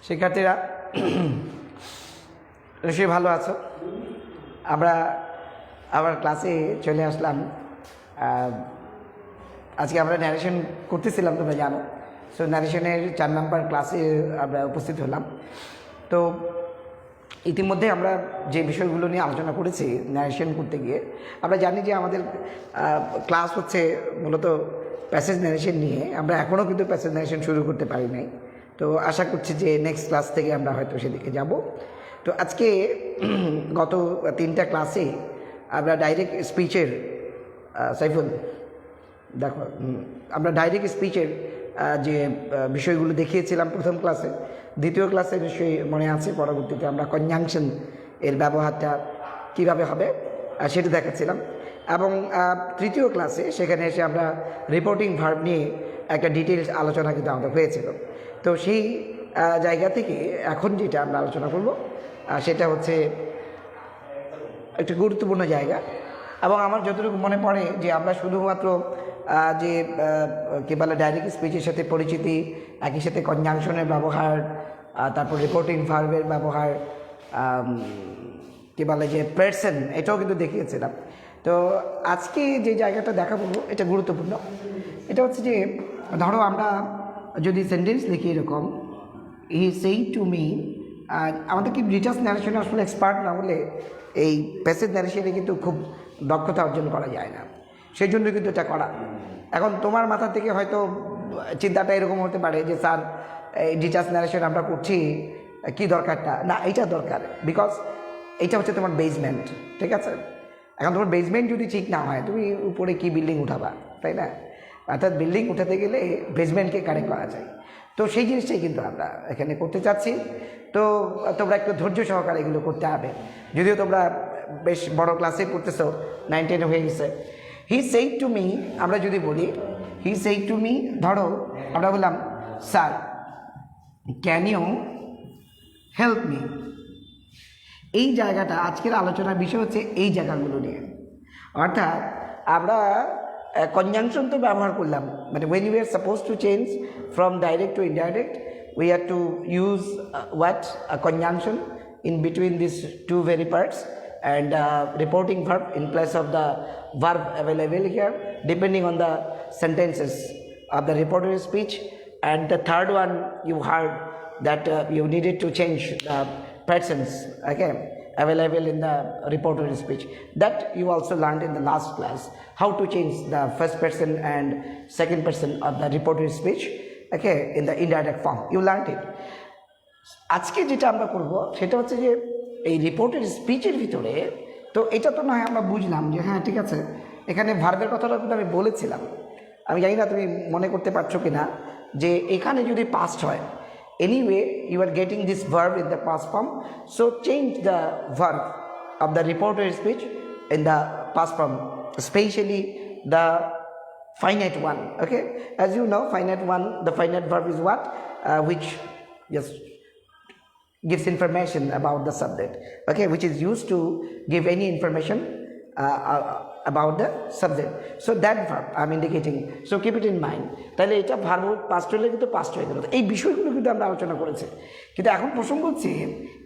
শিক্ষার্থীরা নিশ্চয়ই ভালো আছো। আমরা আবার ক্লাসে চলে আসলাম। আজকে আমরা ন্যারেশন করতেছিলাম, তোমরা জানো। সো ন্যারেশনের 4 নম্বর ক্লাসে আমরা উপস্থিত হলাম। তো ইতিমধ্যে আমরা যে বিষয়গুলো নিয়ে আলোচনা করেছি ন্যারেশন করতে গিয়ে, আমরা জানি যে আমাদের ক্লাস হচ্ছে মূলত প্যাসেজ ন্যারেশন নিয়ে। আমরা এখনও কিন্তু প্যাসেজ ন্যারেশন শুরু করতে পারি নাই। তো আশা করছি যে নেক্সট ক্লাস থেকে আমরা হয়তো সেদিকে যাব। তো আজকে গত 3টা ক্লাসে আমরা ডাইরেক্ট স্পিচের সাইফুল দেখো, আমরা ডাইরেক্ট স্পিচের যে বিষয়গুলো দেখিয়েছিলাম প্রথম ক্লাসে, দ্বিতীয় ক্লাসে নিশ্চয়ই মনে আছে। পরবর্তীতে আমরা কনজাংশন এর ব্যবহারটা কিভাবে হবে সেটা দেখাচ্ছিলাম। এবং তৃতীয় ক্লাসে সেখানে এসে আমরা রিপোর্টিং ভার্ব নিয়ে একটা ডিটেলস আলোচনা কিন্তু আমাদের হয়েছিল। তো সেই জায়গা থেকে এখন যেটা আমরা আলোচনা করব সেটা হচ্ছে একটা গুরুত্বপূর্ণ জায়গা। এবং আমার যতটুকু মনে পড়ে যে আমরা শুধুমাত্র যে কী বলে ডাইরেক্ট স্পিচের সাথে পরিচিতি, একই সাথে কনজাংশনের ব্যবহার, তারপর রিপোর্টিং ভার্বের ব্যবহার, কী বলে যে পার্সন, এটাও কিন্তু দেখিয়েছিলাম। তো আজকে যে জায়গাটা দেখাবো এটা গুরুত্বপূর্ণ। এটা হচ্ছে যে ধরো আমরা যদি সেন্টেন্স লিখি এরকম, হি সেই টু মি, আমাদের কি রিটার্স ন্যারেশনে আসলে এক্সপার্ট না হলে এই প্যাসেজ ন্যারেশনে কিন্তু খুব দক্ষতা অর্জন করা যায় না। সেই জন্য কিন্তু এটা করা। এখন তোমার মাথা থেকে হয়তো চিন্তাটা এরকম হতে পারে যে স্যার এই রিটার্স ন্যারেশন আমরা করছি, কি দরকারটা না, এইটা দরকার। বিকজ এইটা হচ্ছে তোমার বেসমেন্ট, ঠিক আছে? এখন তোমার বেসমেন্ট যদি ঠিক না হয়, তুমি উপরে কি বিল্ডিং উঠাবা, তাই না? অর্থাৎ বিল্ডিং উঠাতে গেলে বেসমেন্টকে কারেক্ট করা যায়। তো সেই জিনিসটাই কিন্তু আমরা এখানে করতে চাচ্ছি। তো তোমরা একটু ধৈর্য সহকারে এগুলো করতে হবে। যদিও তোমরা বেশ বড় ক্লাসে পড়তেছো, 9, 10 হয়ে গেছে। হি সেইড টু মি, আমরা যদি বলি হি সেইড টু মি, ধরো আমরা বললাম sir can you help me. এই জায়গাটা আজকের আলোচনার বিষয় হচ্ছে এই জায়গাগুলো নিয়ে। অর্থাৎ আমরা কনজাংশন তো ব্যবহার করলাম, মানে when we are supposed to change from direct to indirect, we have to use what a conjunction in between these two very parts, and reporting verb in place of the verb available here depending on the sentences of the reported speech. And the third one, you heard that you needed to change the persons, okay, available in the reported speech. That you also learned in the last class, how to change the first person and second person of the reported speech, okay, in the indirect form. You learned it. আজকে যেটা আমরা করব সেটা হচ্ছে যে এই reported স্পিচের ভিতরে, তো এটা তো নয় আমরা বুঝলাম যে হ্যাঁ ঠিক আছে, এখানে ভার্বের কথাটা কিন্তু আমি বলেছিলাম। আমি জানি না তুমি মনে করতে পারছো কি না, যে এখানে যদি পাস্ট হয়, anyway you are getting this verb in the past form, so change the verb of the reported speech in the past form, especially the finite one, okay? As you know, finite one, the finite verb is what, which just gives information about the subject, okay, which is used to give any information about the subject. So that verb I'm indicating, so keep it in mind. তাহলে এটা verb past হলে কিন্তু past হয়ে গেল। এই বিষয়গুলো কিন্তু আমরা আলোচনা করেছি, কিন্তু এখন প্রসঙ্গ হচ্ছে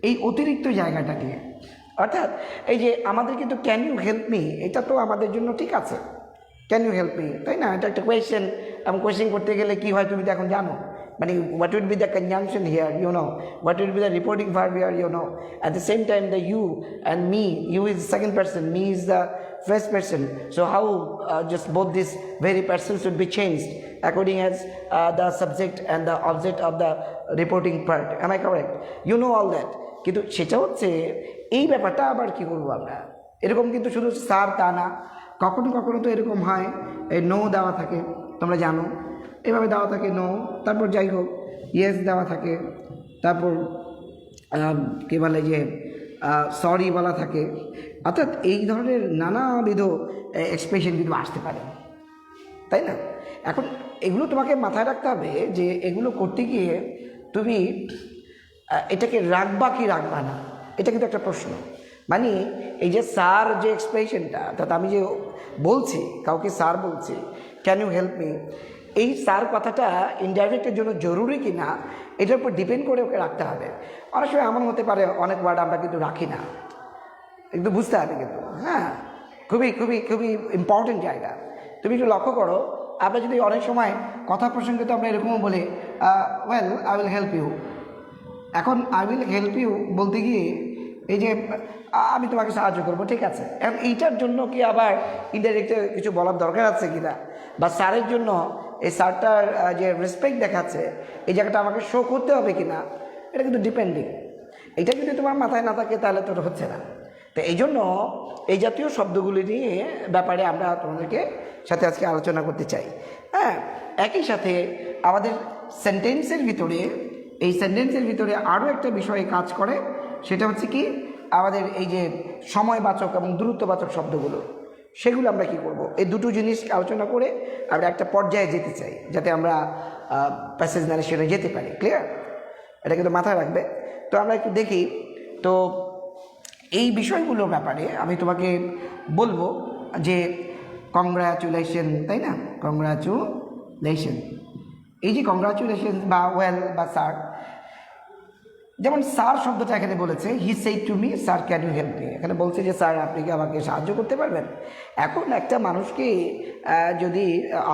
এই অতিরিক্ত জায়গাটা নিয়ে। অর্থাৎ এই যে আমাদের কিন্তু ক্যান ইউ হেল্প মি, এটা তো আমাদের জন্য ঠিক আছে, ক্যান ইউ হেল্প মি, তাই না? এটা একটা কোয়েশ্চেন, এবং কোয়েশ্চেন করতে গেলে কী হয় তুমি তো এখন জানো, মানে what would be the conjunction here, you know, what would be the reporting verb here, you know. At the same time, the you and me, you is the second person, me is the first person. So how just both these very persons should be changed according as the subject and the object of the reporting part. Am I correct? You know all that. কিন্তু সেটা হচ্ছে এই ব্যাপারটা আবার কি করবো আমরা, এরকম কিন্তু শুধু স্যার তা না, কখনো কখনো তো এরকম হয় এই নো দেওয়া থাকে, তোমরা জানো এভাবে দেওয়া থাকে নো, তারপর যাই হোক ইয়েস দেওয়া থাকে, তারপর কী বলে যে সরি বলা থাকে। অর্থাৎ এই ধরনের নানাবিধ এক্সপ্রেশন কিন্তু আসতে পারে, তাই না? এখন এগুলো তোমাকে মাথায় রাখতে হবে যে এগুলো করতে গিয়ে তুমি এটাকে রাখবা কি রাখবা না, এটা কিন্তু একটা প্রশ্ন। মানে এই যে স্যার যে এক্সপ্রেশনটা, অর্থাৎ আমি যে বলছি কাউকে স্যার বলছি, ক্যান ইউ হেল্প মি, এই স্যার কথাটা ইনডাইরেক্টের জন্য জরুরি কি না, এটার উপর ডিপেন্ড করে ওকে রাখতে হবে। অনেক সময় এমন হতে পারে অনেক ওয়ার্ড আমরা কিন্তু রাখি না, একটু বুঝতে হবে কিন্তু, হ্যাঁ, খুবই খুবই খুবই ইম্পর্টেন্ট জায়গা। তুমি একটু লক্ষ্য করো, আমরা যদি অনেক সময় কথা প্রসঙ্গে তো আমরা এরকমও বলি well I will help you. এখন আই উইল হেল্প ইউ বলতে গিয়ে এই যে আমি তোমাকে সাহায্য করবো, ঠিক আছে, এখন এইটার জন্য কি আবার ইনডাইরেক্টে কিছু বলার দরকার আছে কি না, বা স্যারের জন্য এই স্যারটার যে রেসপেক্ট দেখাচ্ছে এই জায়গাটা আমাকে শো করতে হবে কি না, এটা কিন্তু ডিপেন্ডিং। এটা যদি তোমার মাথায় না থাকে তাহলে তো হচ্ছে না। তো এই জন্য এই জাতীয় শব্দগুলি নিয়ে ব্যাপারে আমরা তোমাদেরকে সাথে আজকে আলোচনা করতে চাই। হ্যাঁ, একই সাথে আমাদের সেন্টেন্সের ভিতরে, এই সেন্টেন্সের ভিতরে আরও একটা বিষয়ে কাজ করে, সেটা হচ্ছে কি আমাদের এই যে সময়বাচক এবং দূরত্ববাচক শব্দগুলো, সেগুলো আমরা কি করব, এই দুটো জিনিস আলোচনা করে আমরা একটা পর্যায়ে যেতে চাই, যাতে আমরা প্যাসেজ নারেশনে যেতে পারি। ক্লিয়ার? এটা কিন্তু মাথায় রাখবে। তো আমরা একটু দেখি, তো এই বিষয়গুলোর ব্যাপারে আমি তোমাকে বলবো যে কংগ্রাচুলেশন, তাই না, কংগ্রাচুলেশন, এই যে কংগ্রাচুলেশন বা ওয়েল বা স্যার, যেমন স্যার শব্দটা এখানে বলেছে he said to me sir can you help me, এখানে বলছে যে স্যার আপনি কি আমাকে সাহায্য করতে পারবেন। এখন একটা মানুষকে যদি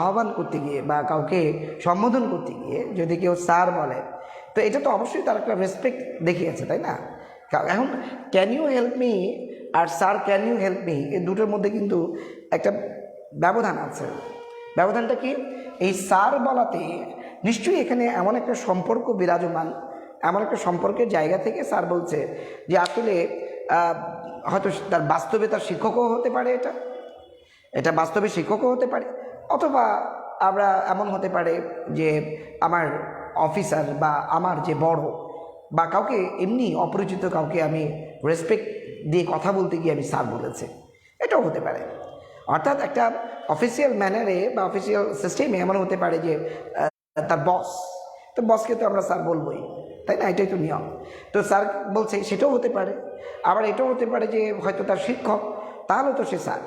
আহ্বান করতে গিয়ে বা কাউকে সম্বোধন করতে গিয়ে যদি কেউ স্যার বলে, তো এটা তো অবশ্যই তার একটা রেসপেক্ট দেখিয়েছে, তাই না। এখন ক্যান ইউ হেল্প মি আর sir can you help me, এই দুটোর মধ্যে কিন্তু একটা ব্যবধান আছে। ব্যবধানটা কি, এই স্যার বলাতে নিশ্চয়ই এখানে এমন একটা সম্পর্ক বিরাজমান, এমন একটা সম্পর্কের জায়গা থেকে স্যার বলছে যে আসলে হয়তো তার বাস্তবে তার শিক্ষকও হতে পারে, এটা বাস্তবে শিক্ষকও হতে পারে, অথবা আমরা এমন হতে পারে যে আমার অফিসার বা আমার যে বড় বা কাউকে এমনি অপরিচিত কাউকে আমি রেসপেক্ট দিয়ে কথা বলতে গিয়ে আমি স্যার বলেছে, এটাও হতে পারে। অর্থাৎ একটা অফিসিয়াল ম্যানারে বা অফিসিয়াল সিস্টেমে এমন হতে পারে যে তার বস, তো বসকে তো আমরা স্যার বলবোই, তাই না, এটাই তো নিয়ম। তো স্যার বলছে, সেটাও হতে পারে। আবার এটাও হতে পারে যে হয়তো তার শিক্ষক, তাহলে তো সে স্যার।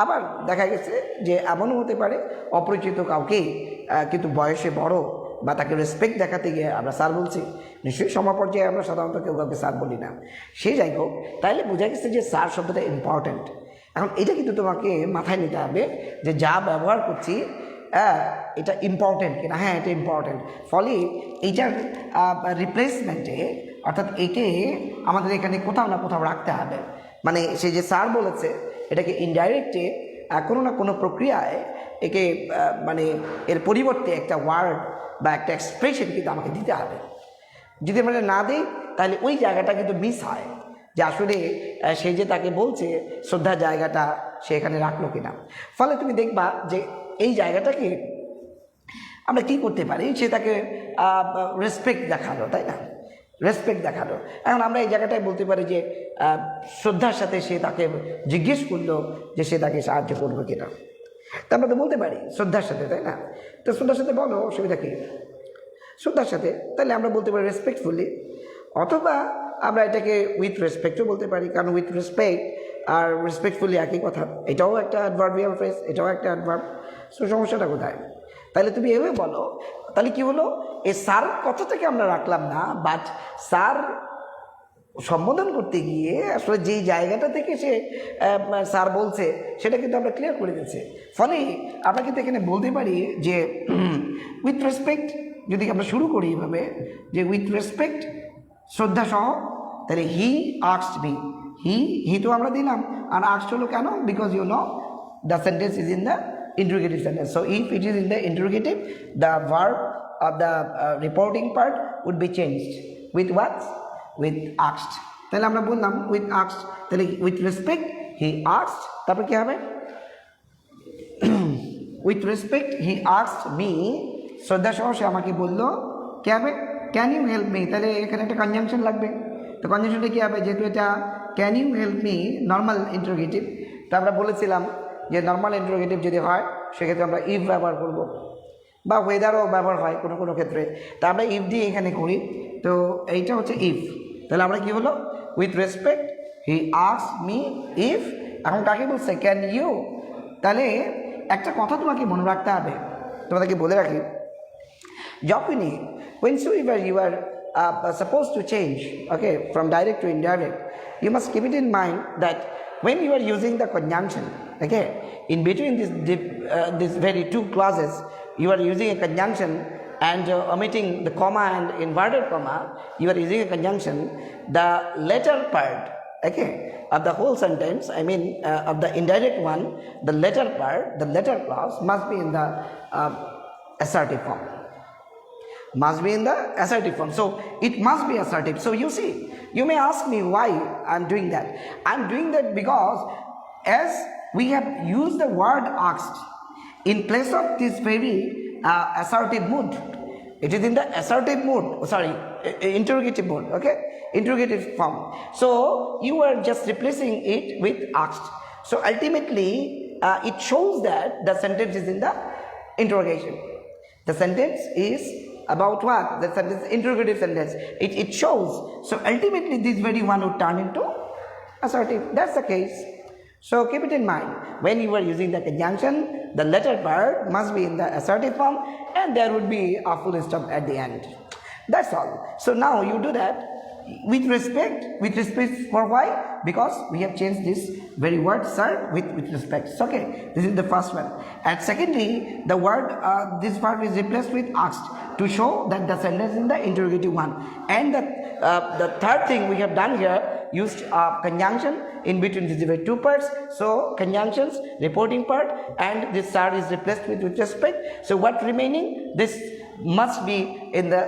আবার দেখা গেছে যে এমনও হতে পারে অপরিচিত কাউকে কিন্তু বয়সে বড় বা তাকে রেসপেক্ট দেখাতে গিয়ে আমরা স্যার বলছি। নিশ্চয়ই সমপর্যায়ে আমরা সাধারণত কেউ কাউকে স্যার বলি না। সে যাই হোক, তাইলে বোঝা গেছে যে স্যার শব্দটা ইম্পর্ট্যান্ট। এখন এটা কিন্তু তোমাকে মাথায় নিতে হবে যে যা ব্যবহার করছি এটা ইম্পর্ট্যান্ট কিনা। হ্যাঁ, এটা ইম্পর্ট্যান্ট, ফলে এইটার রিপ্লেসমেন্টে অর্থাৎ একে আমাদের এখানে কোথাও না কোথাও রাখতে হবে। মানে সে যে স্যার বলেছে, এটাকে ইনডাইরেক্টে কোনো না কোনো প্রক্রিয়ায় একে মানে এর পরিবর্তে একটা ওয়ার্ড বা একটা এক্সপ্রেশন কিন্তু আমাকে দিতে হবে। যদি আমরা না দিই তাহলে ওই জায়গাটা কিন্তু মিস হয়, যে আসলে সে যে তাকে বলছে শ্রদ্ধার জায়গাটা সে এখানে রাখলো কিনা। ফলে তুমি দেখবা যে এই জায়গাটাকে আমরা কি করতে পারি, সে তাকে রেসপেক্ট দেখালো, তাই না, রেসপেক্ট দেখালো। এখন আমরা এই জায়গাটায় বলতে পারি যে শ্রদ্ধার সাথে সে তাকে জিজ্ঞেস করলো যে সে তাকে সাহায্য করবে কিনা। তা আমরা তো বলতে পারি শ্রদ্ধার সাথে, তাই না। তো শ্রদ্ধার সাথে বলো, অসুবিধা কি, শ্রদ্ধার সাথে, তাহলে আমরা বলতে পারি রেসপেক্টফুলি, অথবা আমরা এটাকে উইথ রেসপেক্টও বলতে পারি, কারণ উইথ রেসপেক্ট আর রেসপেক্টফুলি একই কথা, এটাও একটা অ্যাডভার্বিয়াল ফ্রেজ, এটাও একটা অ্যাডভার্ব। সো সমস্যাটা কোথায়? তাহলে তুমি এভাবে বলো, তাহলে কি হলো, এই স্যার কথাটাকে আমরা রাখলাম না, বাট স্যার সম্বোধন করতে গিয়ে আসলে যেই জায়গাটা থেকে সে স্যার বলছে সেটা কিন্তু আমরা ক্লিয়ার করে দিচ্ছি। ফলে আমরা কিন্তু এখানে বলতে পারি যে উইথ রেসপেক্ট, যদি আমরা শুরু করি এভাবে যে উইথ রেসপেক্ট শ্রদ্ধা সহ, তাহলে হি আস্কড মি, হি তো আমরা দিলাম, আর আস্কড হলো কেন, because you know the sentence is in the interrogative sentence. So if it is in the interrogative, the verb of the reporting part would be changed with what, with asked. তাহলে আমরা বললাম with asked, তাহলে with respect he asked, তারপর কি হবে, with respect he asked me, শ্রদ্ধা সহ সে আমাকে বললো কি হবে, ক্যান ইউ হেল্প মি, তাহলে এখানে একটা কনজাংশন লাগবে। তো কনজাংশনটা কি হবে, যেহেতু এটা can you help me normal interrogative, তো আমরা বলেছিলাম যে নর্মাল ইন্টারোগেটিভ যদি হয় সেক্ষেত্রে আমরা ইফ ব্যবহার করব, বা ওয়েদারও ব্যবহার হয় কোনো কোনো ক্ষেত্রে, তা আমরা ইফ দিয়ে এখানে করি। তো এইটা হচ্ছে ইফ, তাহলে আমরা কি হলো, with respect he asked me if, এখন কাকে বলছে, ক্যান ইউ। তাহলে একটা কথা তোমাকে মনে রাখতে হবে, তোমাদেরকে বলে রাখি, যখনই whensoever you are supposed to change, okay, from direct to indirect, you must keep it in mind that when you are using the conjunction, okay, in between these very two clauses, you are using a conjunction and omitting the comma and inverted comma, you are using a conjunction, the latter part, okay, of the whole sentence, I mean of the indirect one, the latter part, the latter clause must be in the assertive form. Must be in the assertive form. So it must be assertive. So you see, you may ask me why I'm doing that. I'm doing that because as we have used the word asked in place of this very assertive mood, it is in the assertive mood, interrogative mode, okay, interrogative form. So you are just replacing it with asked. So ultimately it shows that the sentence is in the interrogation. The sentence is about what? The sentence, interrogative sentence. It shows. So ultimately this very one would turn into assertive. That's the case. So keep it in mind. When you are using the conjunction, the latter part must be in the assertive form and there would be a full stop at the end. That's all. So now you do that with respect for why? Because we have changed this very word sir with respect. So, okay, this is the first one. And secondly, the word this verb is replaced with asked to show that the sentence is in the interrogative one. And the third thing we have done here, used conjunction in between these two parts. So conjunctions, reporting part, and this sir is replaced with respect. So what remaining? This must be in the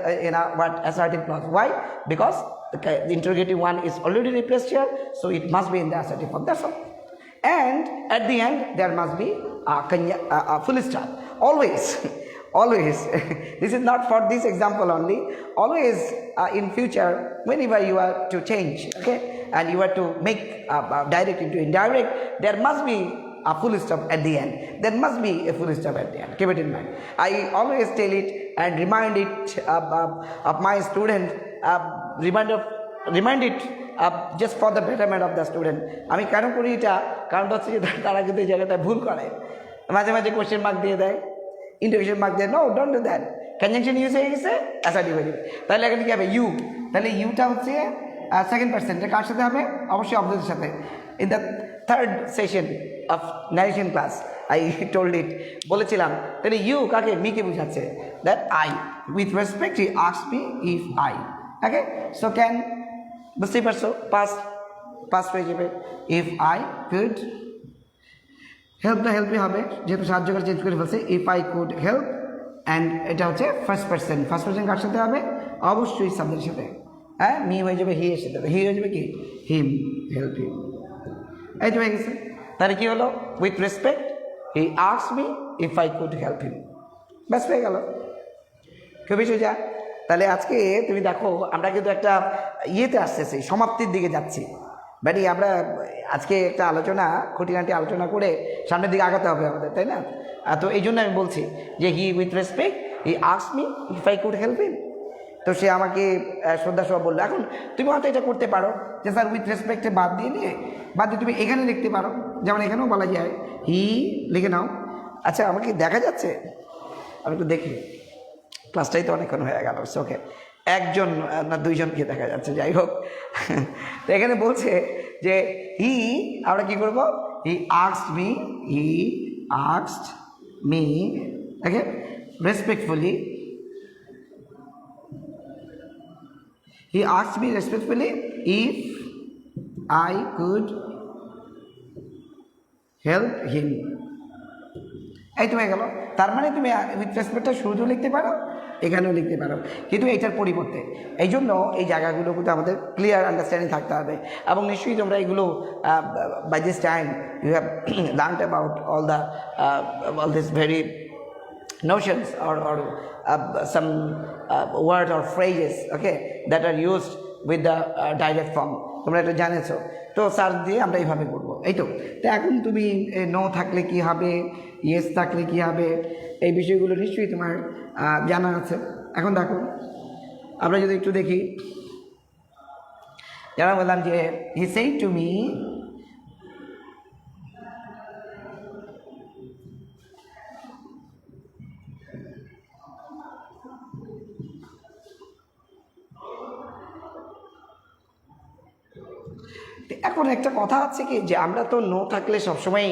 what assertive clause. Why? Because the interrogative one is already replaced here, so it must be in the assertive form. That's all. And at the end there must be a full stop. Always. Always. This is not for this example only. Always in future, whenever you are to change, okay, and you are to make direct into indirect, there must be a full stop at the end. There must be a full stop at the end. Keep it in mind. I always tell it and remind it of my student. Remind it just for the betterment of the student. আমি কেন করি এটা? কারণটা হচ্ছে তারা কিন্তু এই জায়গাটা ভুল করে, মাঝে মাঝে কোশ্চেন মার্ক দিয়ে দেয়, ইন্টারোগেশন মার্ক দেয়। No, don't do that. Conjunction use হয়ে গেছে, অ্যাসার্টিভ হয়ে যাবে। তাহলে এখানে কি হবে? ইউ। তাহলে ইউটা হচ্ছে সেকেন্ড পার্সন। এটা কার সাথে হবে? অবশ্যই অবজেক্টের সাথে। In the third session of narration class I told ইট, বলেছিলাম। তাহলে ইউ কাকে? মিকে বুঝাচ্ছে। That I with respect he asked me if I, okay. So can, বুঝতেই পারছো, পাস্ট হয়ে যাবে। ইফ আই কুড হেল্পটা হেল্পই হবে, যেহেতু সাহায্যকার চেঞ্জ করে ফেলছে। If I could help, and এটা হচ্ছে ফার্স্ট পার্সন। ফার্স্ট পার্সন কার সাথে হবে? অবশ্যই সাবজেক্টের সাথে। হ্যাঁ, মি হয়ে যাবে হি এর সাথে। হি হয়ে যাবে কি? হিম, হেল্প হিম। এই তো হয়ে গেছে। তাহলে কি হলো? With respect he asked me if I could help him. ব্যাস হয়ে গেল, খুবই সোজা। তাহলে আজকে তুমি দেখো আমরা কিন্তু একটা ইয়েতে আসতেছি, সমাপ্তির দিকে যাচ্ছি। বাট আমরা আজকে একটা আলোচনা, খুঁটিনাটি আলোচনা করে সামনের দিকে আগাতে হবে আমাদের, তাই না? তো এই জন্য আমি বলছি যে হি with respect he asked me if I could help him. তো সে আমাকে শ্রদ্ধা সহ বললো। এখন তুমি হয়তো এটা করতে পারো যে স্যার উইথ রেসপেক্টে বাদ দিয়ে তুমি এখানে লিখতে পারো, যেমন এখানেও বলা যায় হি লিখে নাও। আচ্ছা, আমাকে দেখা যাচ্ছে? আমি একটু দেখি, ক্লাসটাই তো অনেকক্ষণ হয়ে গেল। ওকে, একজন না দুইজনকে দেখা যাচ্ছে, যাই হোক। তো এখানে বলছে যে হি, আমরা কি করবো? হি asked me, okay, respectfully, he asked me respectfully if I could help him. এই তো হয়ে গেল। তার মানে তুমি উইথ রেসপেক্টটা শুরুতেও লিখতে পারো, এখানেও লিখতে পারো, কিন্তু এটার পরিবর্তে। এই জন্য এই জায়গাগুলো কিন্তু আমাদের ক্লিয়ার আন্ডারস্ট্যান্ডিং থাকতে হবে। এবং নিশ্চয়ই তোমরা এগুলো by this time you have learned about all this very notions or some words or phrases, okay, that are used with the direct form. তোমরা এটা জানেছো। তো সার্চ দিয়ে আমরা এইভাবে করবো, এই তো। তো এখন তুমি নো থাকলে কি হবে, ইয়েস থাকলে কি হবে, এই বিষয়গুলো নিশ্চয়ই তোমার জানা আছে। এখন দেখো, আমরা যদি একটু দেখি, যারা বললাম যে হি সেড টু মি, তো এখন একটা কথা আছে কি যে আমরা তো নো থাকলে সবসময়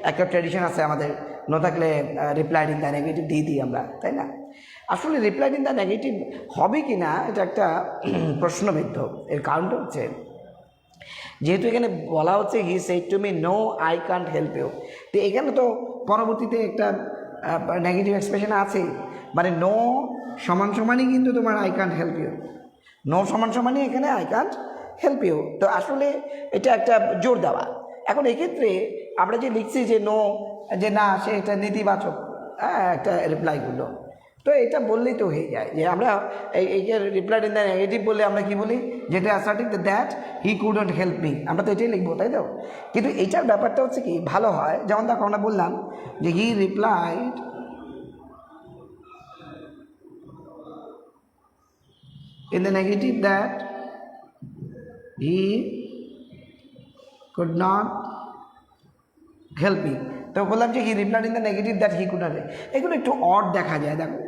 একটা ট্র্যাডিশন আছে আমাদের, নো থাকলে রিপ্লাইড ইন দ্য নেগেটিভ দিয়ে দিই আমরা, তাই না? আসলে রিপ্লাইড ইন দ্য নেগেটিভ হবে কি না এটা একটা প্রশ্নবিদ্ধ। এর কারণটা হচ্ছে যেহেতু এখানে বলা হচ্ছে হি said to me no I can't help you, তো এখানে তো পরবর্তীতে একটা নেগেটিভ এক্সপ্রেশন আছে, মানে নো সমান সমানই কিন্তু তোমার I can't help you, no সমান সমানই এখানে আই কান্ট হেল্প ইউ। তো আসলে এটা একটা জোর দেওয়া। এখন এক্ষেত্রে আমরা যে লিখছি যে নো, যে না সে এটা নেতিবাচক একটা রিপ্লাইগুলো, তো এটা বললেই তো হয়ে যায় যে আমরা এই যে রিপ্লাইড ইন দ্য নেগেটিভ বললে আমরা কি বলি, যেটা asserting that he couldn't help me, আমরা তো এটাই লিখবো, তাই তো? কিন্তু এইটার ব্যাপারটা হচ্ছে কি ভালো হয়, যেমন দেখো আমরা বললাম যে হি replied in the negative that he could not help me, তো বললাম যে হি replied in the negative that he could not, এগুলো একটু অড দেখা যায়, দেখো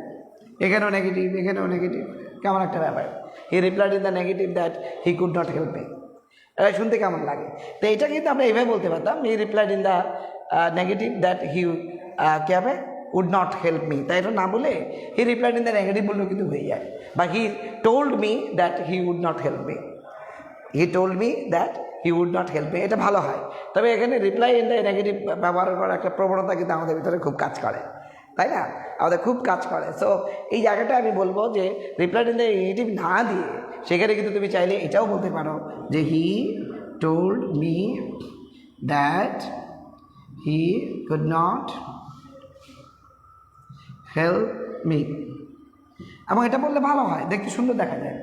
এখানেও নেগেটিভ এখানেও নেগেটিভ, কেমন একটা ব্যাপার। হি replied in the negative that he could not help me, এটা শুনতে কেমন লাগে? তো এটা কিন্তু আমরা এইভাবে বলতে পারতাম, he replied in the negative that he কী হবে would not help me, তাই এটা না বলে he replied in the negative বললেও কিন্তু হয়ে যায়, বা he told me that he would not help me, he told me that he would not help me, এটা ভালো হয়। তবে এখানে রিপ্লাই ইন দ্য নেগেটিভ ব্যবহার করার একটা প্রবণতা কিন্তু আমাদের ভিতরে খুব কাজ করে, তাই না? আমাদের খুব কাজ করে। সো এই জায়গাটা আমি বলবো যে রিপ্লাই ইন দ্য নেগেটিভ না দিয়ে সেখানে কিন্তু তুমি চাইলে এটাও বলতে পারো যে হি told me that he could not help me, এবং এটা বললে ভালো হয়, দেখতে সুন্দর দেখা যায়,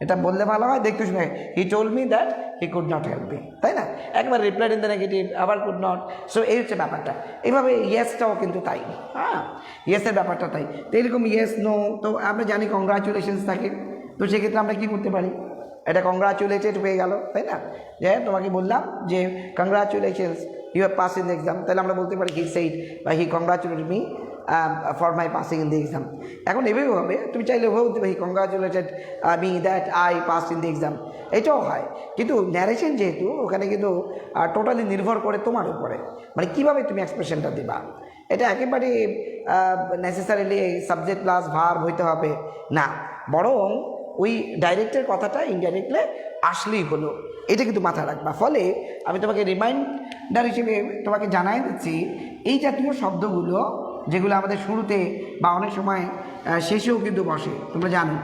এটা বললে ভালো হয়, দেখতে সুন্দর। হি told me that he could not help me, তাই না? একবার রিপ্লাইড ইন দ্য নেগেটিভ, আবার কুড নট, সো এই হচ্ছে ব্যাপারটা। এইভাবে ইয়েসটাও কিন্তু তাই, হ্যাঁ ইয়েসের ব্যাপারটা তাই। তো এরকম ইয়েস নো, তো আমরা জানি কংগ্রাচুলেশনস থাকে, তো সেক্ষেত্রে আমরা কী করতে পারি, এটা কংগ্রাচুলেটেড হয়ে গেল, তাই না? যে তোমাকে বললাম যে congratulations you have pass in the exam, তাহলে আমরা বলতে পারি হি সেইড বা he congratulated me for my passing in the exam. এখন এভাবেও হবে, তুমি চাইলে বলতে পারি congratulated me that I pass in the exam, এটাও হয়। কিন্তু ন্যারেশন যেহেতু ওখানে কিন্তু টোটালি নির্ভর করে তোমার উপরে, মানে কীভাবে তুমি এক্সপ্রেশনটা দিবা। এটা একেবারে নেসেসারিলি সাবজেক্ট প্লাস ভার্ব হইতে হবে না, বরং ওই ডাইরেক্টের কথাটা ইনডাইরেক্টলি আসলেই হলো, এটা কিন্তু মাথায় রাখবা। ফলে আমি তোমাকে রিমাইন্ডার হিসেবে তোমাকে জানাই দিচ্ছি, এই জাতীয় শব্দগুলো যেগুলো আমাদের শুরুতে বা অনেক সময় শেষেও কিন্তু বসে, তোমরা জানো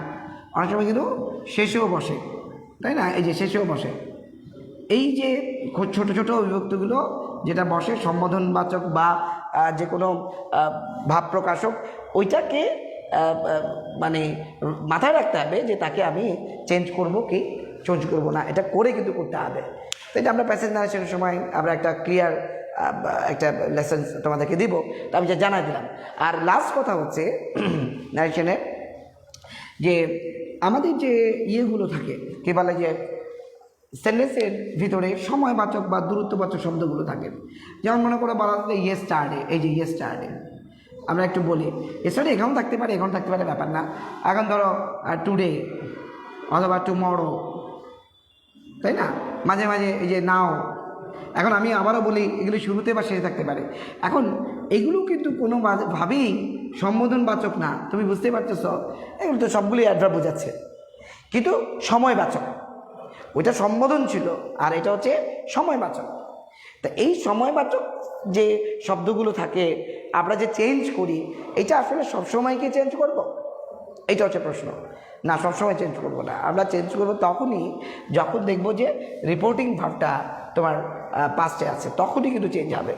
অনেক সময় কিন্তু শেষেও বসে, তাই না? এই যে শেষেও বসে, এই যে ছোট ছোট বিভক্তগুলো যেটা বসে সম্বোধনবাচক বা যে কোনো ভাব প্রকাশক, ওইটাকে মানে মাথায় রাখতে হবে যে তাকে আমি চেঞ্জ করব কি চেঞ্জ করব না, এটা করে কিন্তু করতে হবে। তো এটা আমরা প্যাসেজ নারেশনের সময় আমরা একটা ক্লিয়ার একটা লেসন তোমাদেরকে দিব, তো আমি যা জানাই দিলাম। আর লাস্ট কথা হচ্ছে নারেশনের যে আমাদের যে ইয়েগুলো থাকে, কী বলে যে সেন্টেন্সের ভিতরে সময়বাচক বা দূরত্ববাচক শব্দগুলো থাকে। যেমন মনে করে বলা হচ্ছে ইয়েস্টারডে, এই যে ইয়েস্টারডে আমরা একটু বলি, ইয়েস্টারডে এখন থাকতে পারে এখন থাকতে পারে ব্যাপার না। এখন ধরো টুডে অথবা টুমরো, তাই না? মাঝে মাঝে এই যে নাও, এখন আমি আবারও বলি এগুলো শুরুতে বা শেষে থাকতে পারে। এখন এগুলো কিন্তু কোনোভাবেই সম্বোধনবাচক না, তুমি বুঝতে পারতেছ? এগুলো তো সবগুলি অ্যাডভার্ব বোঝাচ্ছে, কিন্তু সময়বাচক। ওইটা সম্বোধন ছিল আর এটা হচ্ছে সময়বাচক। তা এই সময়বাচক যে শব্দগুলো থাকে আমরা যে চেঞ্জ করি, এটা আসলে সবসময় কি চেঞ্জ করব? এইটা হচ্ছে প্রশ্ন। না, সবসময় চেঞ্জ করব না, আমরা চেঞ্জ করব তখনই যখন দেখব যে রিপোর্টিং ভাবটা তোমার পাস্টে আছে, তখনই কিন্তু চেঞ্জ হবে,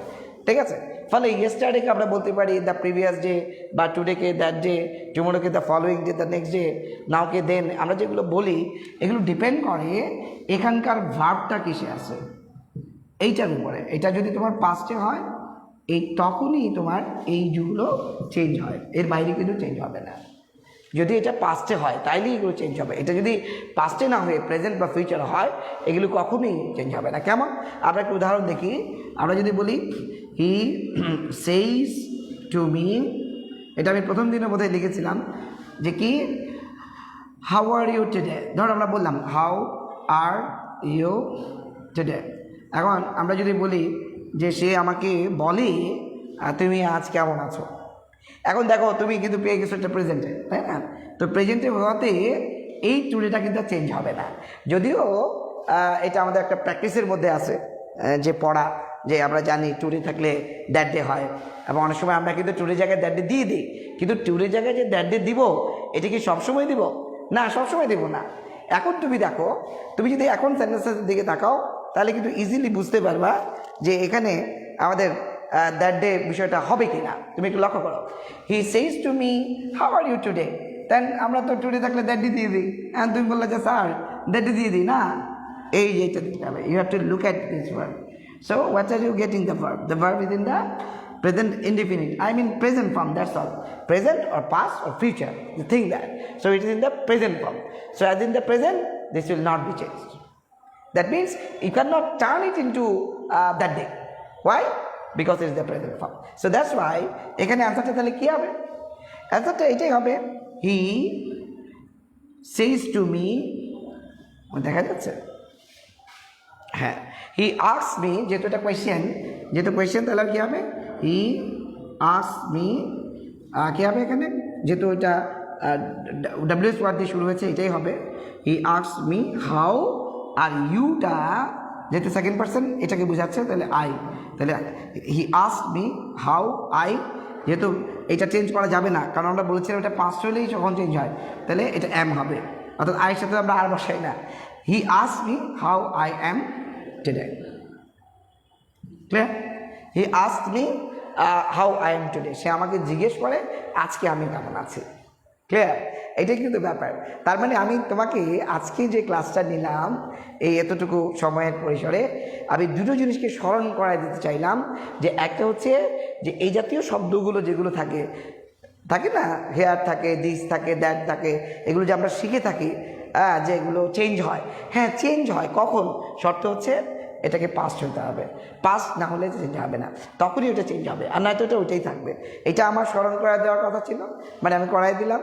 ঠিক আছে? ফলে ইয়েস্টারডেকে আমরা বলতে পারি দ্য প্রিভিয়াস ডে, বা টুডেকে দ্যাট ডে, টুমোরোকে the following day, the next day, নাওকে দেন। আমরা যেগুলো বলি এগুলো ডিপেন্ড করে এখানকার ভার্বটা কিসে আছে এইটার উপরে। এটা যদি তোমার পাস্টে হয় এই তখনই তোমার এইগুলো চেঞ্জ হয়, এর বাইরে কিন্তু চেঞ্জ হবে না। যদি এটা পাস্টে হয় তাইলেই এগুলো চেঞ্জ হবে, এটা যদি পাস্টে না হয়ে প্রেজেন্ট বা ফিউচার হয় এগুলো কখনোই চেঞ্জ হবে না। কেমন? আমরা একটা উদাহরণ দেখি। আমরা যদি বলি হি সেইজ টু মি, এটা আমি প্রথম দিনের বোধহয় লিখেছিলাম যে কি হাউ আর ইউ টুডে। ধরো আমরা বললাম হাউ আর ইউ টুডে। এখন আমরা যদি বলি যে সে আমাকে বলে তুমি আজ কেমন আছো, এখন দেখো তুমি কিন্তু পেয়ে গেছো একটা প্রেজেন্টে, তাই না? তো প্রেজেন্টে হওয়াতে এই টুডেটা কিন্তু চেঞ্জ হবে না, যদিও এটা আমাদের একটা প্র্যাকটিসের মধ্যে আছে যে পড়া, যে আমরা জানি টুডে থাকলে দ্যাট ডে হয়, এবং অনেক সময় আমরা কিন্তু টুডে জায়গায় দ্যাট ডে দিয়ে দিই, কিন্তু টুডে জায়গায় যে দ্যাট ডে দিব এটা কি সবসময় দিব? না, সবসময় দেবো না। এখন তুমি দেখো, তুমি যদি এখন সেন্টেন্সের দিকে তাকাও তাহলে কিন্তু ইজিলি বুঝতে পারবা যে এখানে আমাদের দ্যাট ডে বিষয়টা হবে কি না। তুমি একটু লক্ষ্য করো, he says to me how are you today, then আমরা তো টুডে থাকলে দ্যাট ডে দিয়ে দিই, অ্যান্ড তুমি বললে যে স্যার দ্যাট ডে দিয়ে দিই না, এই যেটা দিতে হবে। You have to look at this word. So what are you getting the verb? The verb is in the present indefinite, I mean present form, that's all. Present or past or future, you think that. So it is in the present form. So as in the present, this will not be changed. That means you cannot turn it into that day. Why? Because it is the present form. So that's why এখানে অ্যান্সারটা তাহলে কি হবে? অ্যান্সারটা এটাই হবে, he says to me, দেখা যাচ্ছে? হ্যাঁ, হি আস্কস মি, যেহেতু এটা কোয়েশ্চেন, যেহেতু কোয়েশ্চেন তাহলে কি হবে? হি আস্কস মি, কী হবে এখানে? যেহেতু এটা ডাব্লিউএস ওয়ার্ড দিয়ে শুরু হয়েছে, এটাই হবে। He asks me how are ইউটা যেহেতু সেকেন্ড পার্সন এটাকে বোঝাচ্ছে, তাহলে আই, তাহলে he asks me how I, যেহেতু এটা চেঞ্জ করা যাবে না, কারণ আমরা বলেছিলাম এটা পাস্ট হলেই যখন চেঞ্জ হয়, তাহলে এটা এম হবে, অর্থাৎ আইয়ের সাথে আমরা আর বসাই না। He asks me how I am today, clear? He asked me how I am today, সে আমাকে জিজ্ঞেস করে আজকে আমি কেমন আছি, ক্লিয়ার? এটাই কিন্তু ব্যাপার। তার মানে আমি তোমাকে আজকে যে ক্লাসটা নিলাম এই এতটুকু সময়ের পরিসরে আমি দুটো জিনিসকে স্মরণ করাই দিতে চাইলাম, যে একটা হচ্ছে যে এই জাতীয় শব্দগুলো যেগুলো থাকে থাকে না, হেয়ার থাকে, দিস থাকে, দ্যাট থাকে, এগুলো যে আমরা শিখে থাকি, যে এগুলো চেঞ্জ হয়, হ্যাঁ চেঞ্জ হয়, কখন? শর্ত হচ্ছে এটাকে পাস্ট হতে হবে, পাস্ট না হলে চেঞ্জ হবে না, তখনই ওটা চেঞ্জ হবে, আর নয়তো ওটা ওইটাই থাকবে। এটা আমার স্মরণ করায় দেওয়ার কথা ছিল, মানে আমি করাই দিলাম।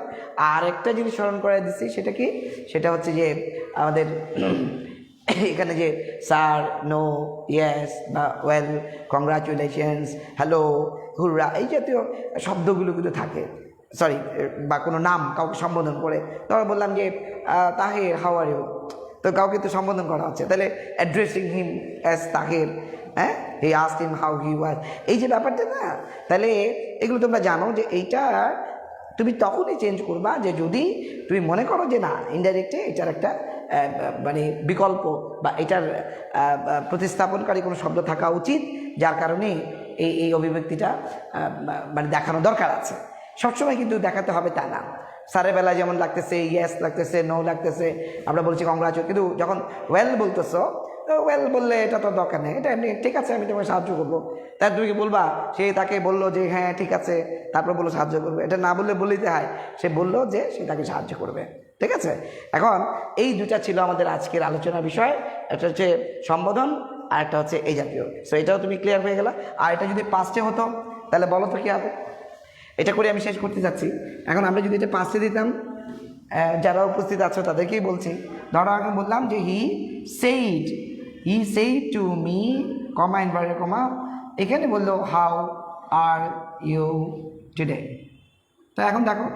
আর একটা জিনিস স্মরণ করাই দিচ্ছি, সেটা কি? সেটা হচ্ছে যে আমাদের এখানে যে স্যার, নো, ইয়েস বা ওয়েল, কংগ্রাচুলেশনস, হ্যালো, হুররা, এই জাতীয় শব্দগুলো কিন্তু থাকে, সরি, বা কোনো নাম কাউকে সম্বোধন করে, তখন বললাম যে তাহির হাউ আর ইউ, তো কাউকে তো সম্বোধন করা হচ্ছে, তাহলে অ্যাড্রেসিং হিম অ্যাজ তাহির, হ্যাঁ, he asked him how he ওয়াজ, এই যে ব্যাপারটা না, তাহলে এগুলো তোমরা জানো যে এইটা তুমি তখনই চেঞ্জ করবা যে যদি তুমি মনে করো যে না ইনডাইরেক্টে এটার একটা মানে বিকল্প বা এটার প্রতিস্থাপনকারী কোনো শব্দ থাকা উচিত, যার কারণে এই অভিব্যক্তিটা মানে দেখানো দরকার আছে। সবসময় কিন্তু দেখাতে হবে তা না। স্যারের বেলায় যেমন লাগতেছে ইয়েস লাগতেছে, নো লাগতেছে, আমরা বলছি কংগ্রাচুলেশন, কিন্তু যখন ওয়েল বলতেছো, ওয়েল বললে এটা তো দরকার নেই, এটা এমনি ঠিক আছে আমি তোমাকে সাহায্য করবো, তাই তুমি কি বলবা সে তাকে বললো যে হ্যাঁ ঠিক আছে, তারপর বললো সাহায্য করবে? এটা না বললে বলিতে হয়, সে বললো যে সে তাকে সাহায্য করবে, ঠিক আছে? এখন এই দুটা ছিল আমাদের আজকের আলোচনার বিষয়, একটা হচ্ছে সম্বোধন আর একটা হচ্ছে এই জাতীয়। সো এটাও তুমি ক্লিয়ার হয়ে গেল। আর এটা যদি পাস্টে হতো তাহলে বলো তো কী হবে? এটা করে আমি শেষ করতে যাচ্ছি। এখন আমরা যদি এটা পাস্টে দিতাম, যারা উপস্থিত আছো তাদেরকেই বলছি, ধরো আমি বললাম যে he said to me, comma inverted comma, এখানে বললো হাউ আর ইউ টুডে। তো এখন দেখো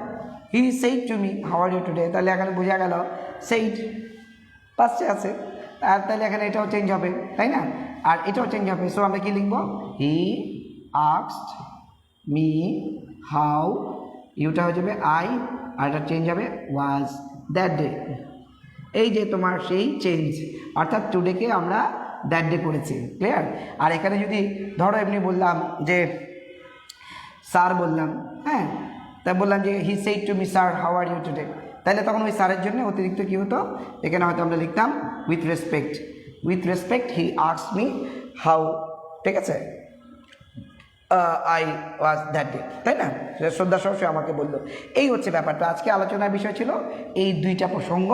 he said to me how are you today, তাহলে এখানে বোঝা গেল সেইড পাস্টে আছে, আর তাহলে এখানে এটাও চেঞ্জ হবে, তাই না? আর এটাও চেঞ্জ হবে। সো আমরা কি লিখবো? হি আস্কড মি হাউ, ইউটা হয়ে যাবে আই, আর এটা চেঞ্জ হবে ওয়াজ দ্যাট ডে। এই যে তোমার সেই চেঞ্জ, অর্থাৎ টুডেকে আমরা দ্যাট ডে করেছি, ক্লিয়ার? আর এখানে যদি ধরো এমনি বললাম যে স্যার বললাম, হ্যাঁ, তা বললাম যে he said to me sir how are you today, তাহলে তখন ওই স্যারের জন্য অতিরিক্ত কী হতো? এখানে হয়তো আমরা লিখতাম with respect he asked me how, ঠিক আছে, আই ওয়াজ দ্যাট ডে, তাই না? শ্রদ্ধা সহ সে আমাকে বললো। এই হচ্ছে ব্যাপারটা। আজকে আলোচনার বিষয় ছিল এই দুইটা প্রসঙ্গ,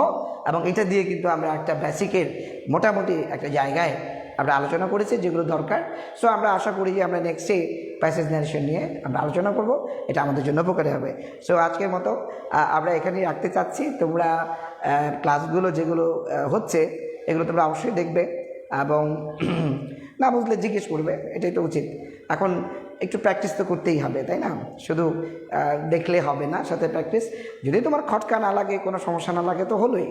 এবং এটা দিয়ে কিন্তু আমরা একটা বেসিকের মোটামুটি একটা জায়গায় আমরা আলোচনা করেছি যেগুলো দরকার। সো আমরা আশা করি যে আমরা নেক্সটে প্যাসেজ ন্যারেশন নিয়ে আমরা আলোচনা করব, এটা আমাদের জন্য উপকারী হবে। সো আজকের মতো আমরা এখানেই রাখতে চাচ্ছি। তোমরা ক্লাসগুলো যেগুলো হচ্ছে এগুলো তোমরা অবশ্যই দেখবে, এবং না বুঝলে জিজ্ঞেস করবে, এটাই তো উচিত। এখন একটু প্র্যাকটিস তো করতেই হবে, তাই না? শুধু দেখলে হবে না, সাথে প্র্যাকটিস। যদি তোমার খটকা না লাগে, কোনো সমস্যা না লাগে তো হলোই।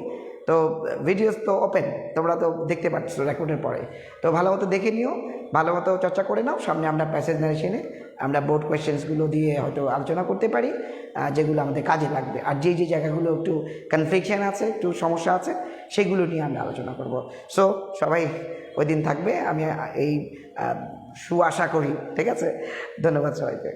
তো ভিডিওস তো ওপেন, তোমরা তো দেখতে পাচ্ছ রেকর্ডের পরে। তো ভালো মতো দেখে নিও, ভালো মতো চর্চা করে নাও। সামনে আমরা প্যাসেজ নারেশনে আমরা বোর্ড কোয়েশ্চেন্সগুলো দিয়ে হয়তো আলোচনা করতে পারি, যেগুলো আমাদের কাজে লাগবে। আর যে যে জায়গাগুলো একটু কনফ্লিকশন আছে, একটু সমস্যা আছে, সেগুলো নিয়ে আমরা আলোচনা করব। সো সবাই ওই দিন থাকবে, আমি এই আশা করি। ঠিক আছে, ধন্যবাদ সবাইকে।